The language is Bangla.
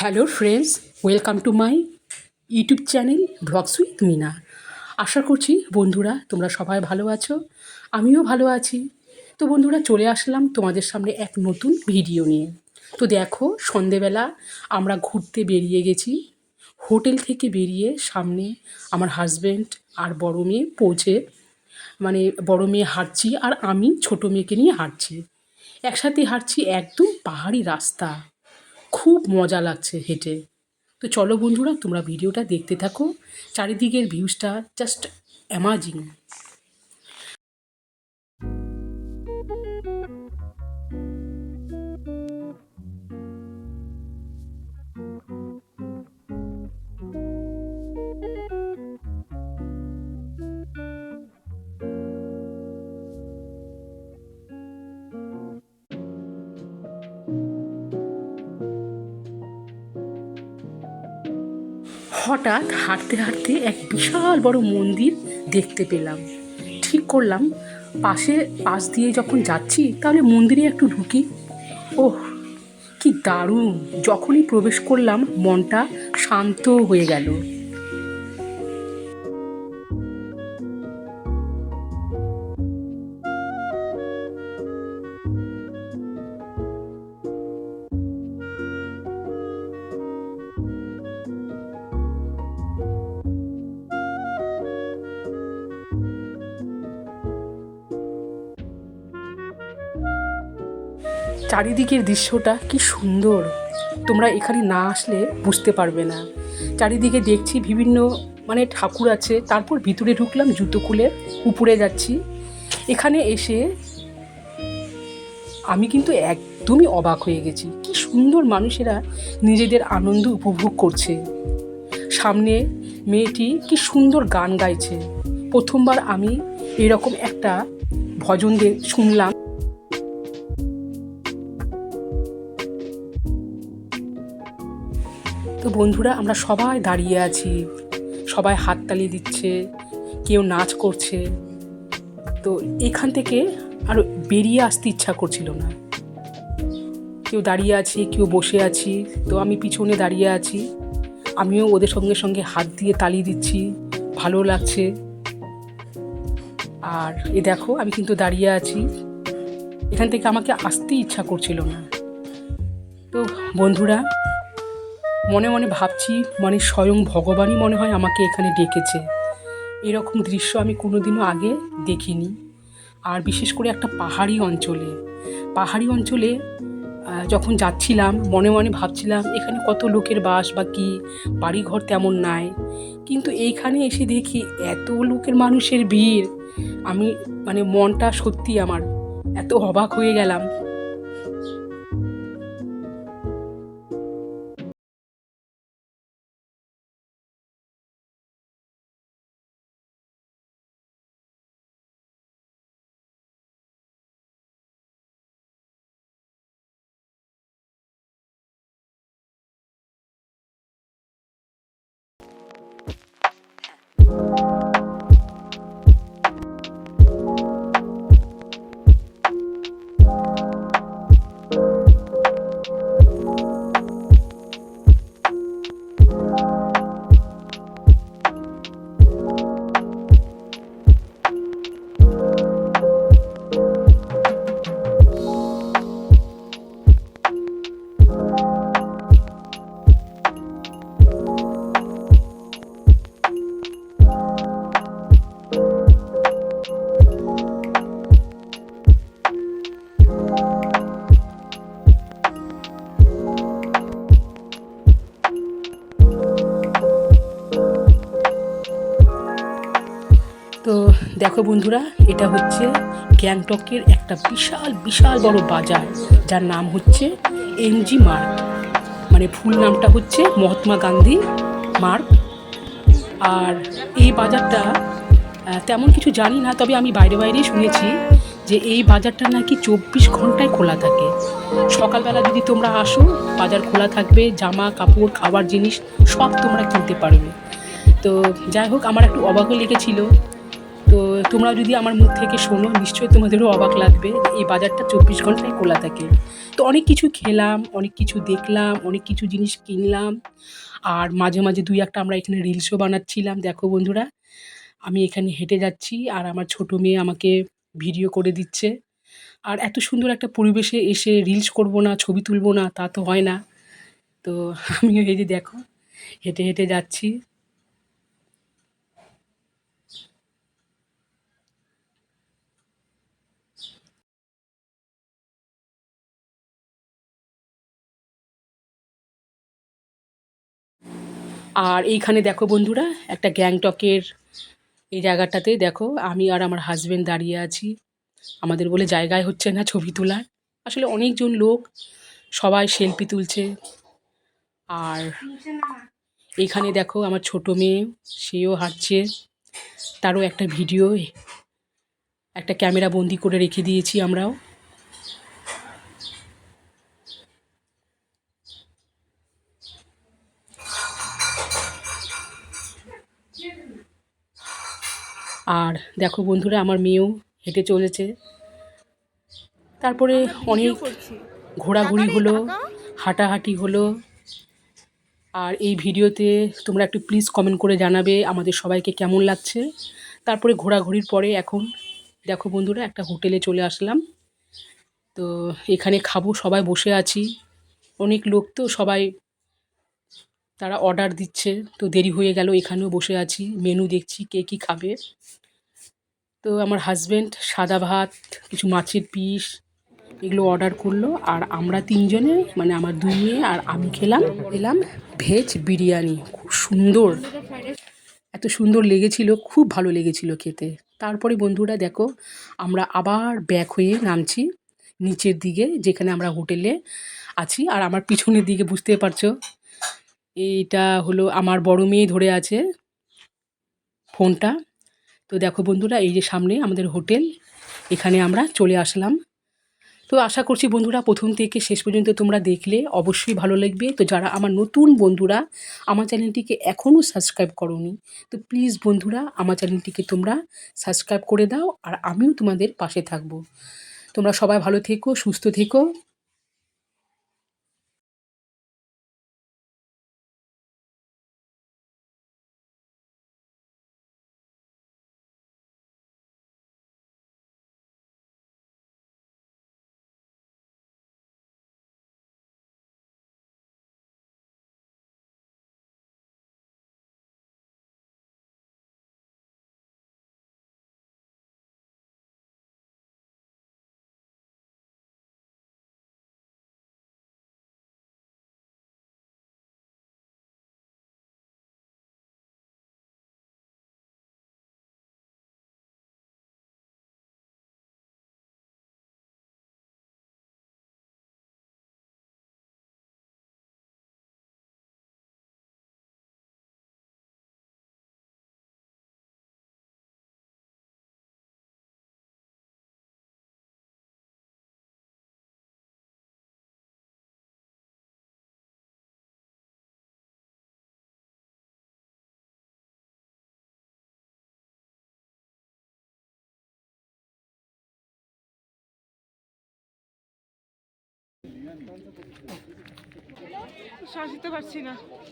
Hello friends, welcome to my YouTube channel blogs with Mina. আশা করছি বন্ধুরা তোমরা সবাই ভালো আছো, আমিও ভালো আছি। তো বন্ধুরা চলে আসলাম তোমাদের সামনে এক নতুন ভিডিও নিয়ে। তো দেখো, সন্ধেবেলা আমরা ঘুরতে বেরিয়ে গেছি। হোটেল থেকে বেরিয়ে সামনে আমার হাজব্যান্ড আর বড় মেয়ে পৌঁছে, বড় মেয়ে হাঁটছি আর আমি ছোট মেয়েকে নিয়ে হাঁটছি। একসাথে হাঁটছি, একদম পাহাড়ি রাস্তা, খুব মজা লাগছে হেঁটে। তো চলো বন্ধুরা, তোমরা ভিডিওটা দেখতে থাকো। চারিদিকের ভিউজটা জাস্ট অ্যামাজিং। হঠাৎ হাঁটতে হাঁটতে এক বিশাল বড় মন্দির দেখতে পেলাম। ঠিক করলাম পাশ দিয়ে যখন যাচ্ছি তাহলে মন্দিরে একটু ঢুকি। ওহ, কি দারুণ! যখনই প্রবেশ করলাম মনটা শান্ত হয়ে গেল। চারিদিকের দৃশ্যটা কি সুন্দর, তোমরা এখানে না আসলে বুঝতে পারবে না। চারিদিকে দেখছি বিভিন্ন ঠাকুর আছে। তারপর ভিতরে ঢুকলাম, জুতো খুলে উপরে যাচ্ছি। এখানে এসে আমি কিন্তু একদমই অবাক হয়ে গেছি, কি সুন্দর মানুষেরা নিজেদের আনন্দ উপভোগ করছে। সামনে মেয়েটি কি সুন্দর গান গাইছে। প্রথমবার আমি এরকম একটা ভজন শুনলাম। তো বন্ধুরা, আমরা সবাই দাঁড়িয়ে আছি, সবাই হাততালি দিচ্ছে, কেউ নাচ করছে। তো এখান থেকে আর বেরিয়ে আসতে ইচ্ছা করছিল না। কেউ দাঁড়িয়ে আছে, কেউ বসে আছি। তো আমি পিছনে দাঁড়িয়ে আছি, আমিও ওদের সঙ্গে সঙ্গে হাত দিয়ে তালি দিচ্ছি, ভালো লাগছে। আর দেখো, আমি কিন্তু দাঁড়িয়ে আছি, এখান থেকে আমাকে আসতে ইচ্ছা করছিল না। তো বন্ধুরা, মনে মনে ভাবছি, স্বয়ং ভগবানই মনে হয় আমাকে এখানে ডেকেছে। এরকম দৃশ্য আমি কোনোদিনও আগে দেখিনি। আর বিশেষ করে একটা পাহাড়ি অঞ্চলে যখন যাচ্ছিলাম মনে মনে ভাবছিলাম এখানে কত লোকের বাস বা কি, বাড়িঘর তেমন নাই। কিন্তু এইখানে এসে দেখি এত লোকের মানুষের ভিড়, আমি মনটা সত্যি আমার এত অবাক হয়ে গেলাম। তো দেখো বন্ধুরা, এটা হচ্ছে গ্যাংটকের একটা বিশাল বড় বাজার, যার নাম হচ্ছে এমজি মার্গ। ফুল নামটা হচ্ছে মহাত্মা গান্ধী মার্গ। আর এই বাজারটা তেমন কিছু জানি না, তবে আমি বাইরেই শুনেছি যে এই বাজারটা নাকি 24 ঘন্টায় খোলা থাকে। সকালবেলা যদি তোমরা আসো, বাজার খোলা থাকবে, জামা কাপড় খাবার জিনিস সব তোমরা কিনতে পারবে। তো যাই হোক, আমার একটু অবাকও লেগেছিল। তো তোমরা যদি আমার মুখ থেকে শোনো নিশ্চয়ই তোমাদেরও অবাক লাগবে। এই বাজারটা 24 ঘন্টায় খোলা থাকে। তো অনেক কিছু খেলাম, অনেক কিছু দেখলাম, অনেক কিছু জিনিস কিনলাম। আর মাঝে মাঝে দুই একটা আমরা এখানে রিলসও বানাচ্ছিলাম। দেখো বন্ধুরা, আমি এখানে হেঁটে যাচ্ছি আর আমার ছোট মেয়ে আমাকে ভিডিও করে দিচ্ছে। আর এত সুন্দর একটা পরিবেশে এসে রিলস করব না, ছবি তুলব না, তা তো হয় না। তো আমিও এই যে দেখো হেঁটে হেঁটে যাচ্ছি। আর এইখানে দেখো বন্ধুরা, একটা গ্যাংটকের এই জায়গাটাতে দেখো আমি আর আমার হাজবেন্ড দাঁড়িয়ে আছি। আমাদের বলে জায়গায় হচ্ছে না ছবি তোলার। আসলে অনেকজন লোক, সবাই সেলফি তুলছে। আর এইখানে দেখো আমার ছোট মেয়ে, সেও হাঁটছে। তারও একটা ভিডিও, একটা ক্যামেরা বন্দি করে রেখে দিয়েছি আমরাও। আর দেখো বন্ধুরা, আমার মেয়েও হেঁটে চলেছে। তারপরে অনেক ঘোরাঘুরি হলো, হাঁটাহাঁটি হলো। আর এই ভিডিওতে তোমরা একটু প্লিজ কমেন্ট করে জানাবে আমাদের সবাইকে কেমন লাগছে। তারপরে ঘোরাঘুরির পরে এখন দেখো বন্ধুরা, একটা হোটেলে চলে আসলাম। তো এখানে খাবো, সবাই বসে আছি। অনেক লোক তো, সবাই তারা অর্ডার দিচ্ছে। তো দেরি হয়ে গেল, এখানেও বসে আছি, মেনু দেখছি কে কী খাবে। তো আমার হাজব্যান্ড সাদা ভাত, কিছু মাছের পিস এগুলো অর্ডার করলো। আর আমরা তিনজনে, মানে আমার দুই মেয়ে আর আমি খেলাম ভেজ বিরিয়ানি। খুব সুন্দর, এত সুন্দর লেগেছিল, খুব ভালো লেগেছিল খেতে। তারপরে বন্ধুরা দেখো, আমরা আবার ব্যাক হয়ে নামছি নিচের দিকে, যেখানে আমরা হোটেলে আছি। আর আমার পিছনের দিকে বুঝতে পারছো, এইটা হলো আমার বড় মেয়ে ধরে আছে ফোনটা। তো দেখো বন্ধুরা, এই যে সামনে আমাদের হোটেল, এখানে আমরা চলে আসলাম। তো আশা করছি বন্ধুরা প্রথম থেকে শেষ পর্যন্ত তোমরা দেখলে অবশ্যই ভালো লাগবে। তো যারা আমার নতুন বন্ধুরা আমার চ্যানেলটিকে এখনও সাবস্ক্রাইব করোনি, তো প্লিজ বন্ধুরা আমার চ্যানেলটিকে তোমরা সাবস্ক্রাইব করে দাও। আর আমিও তোমাদের পাশে থাকবো। তোমরা সবাই ভালো থেকো, সুস্থ থেকো। শ্বাস নিতে পারছি না।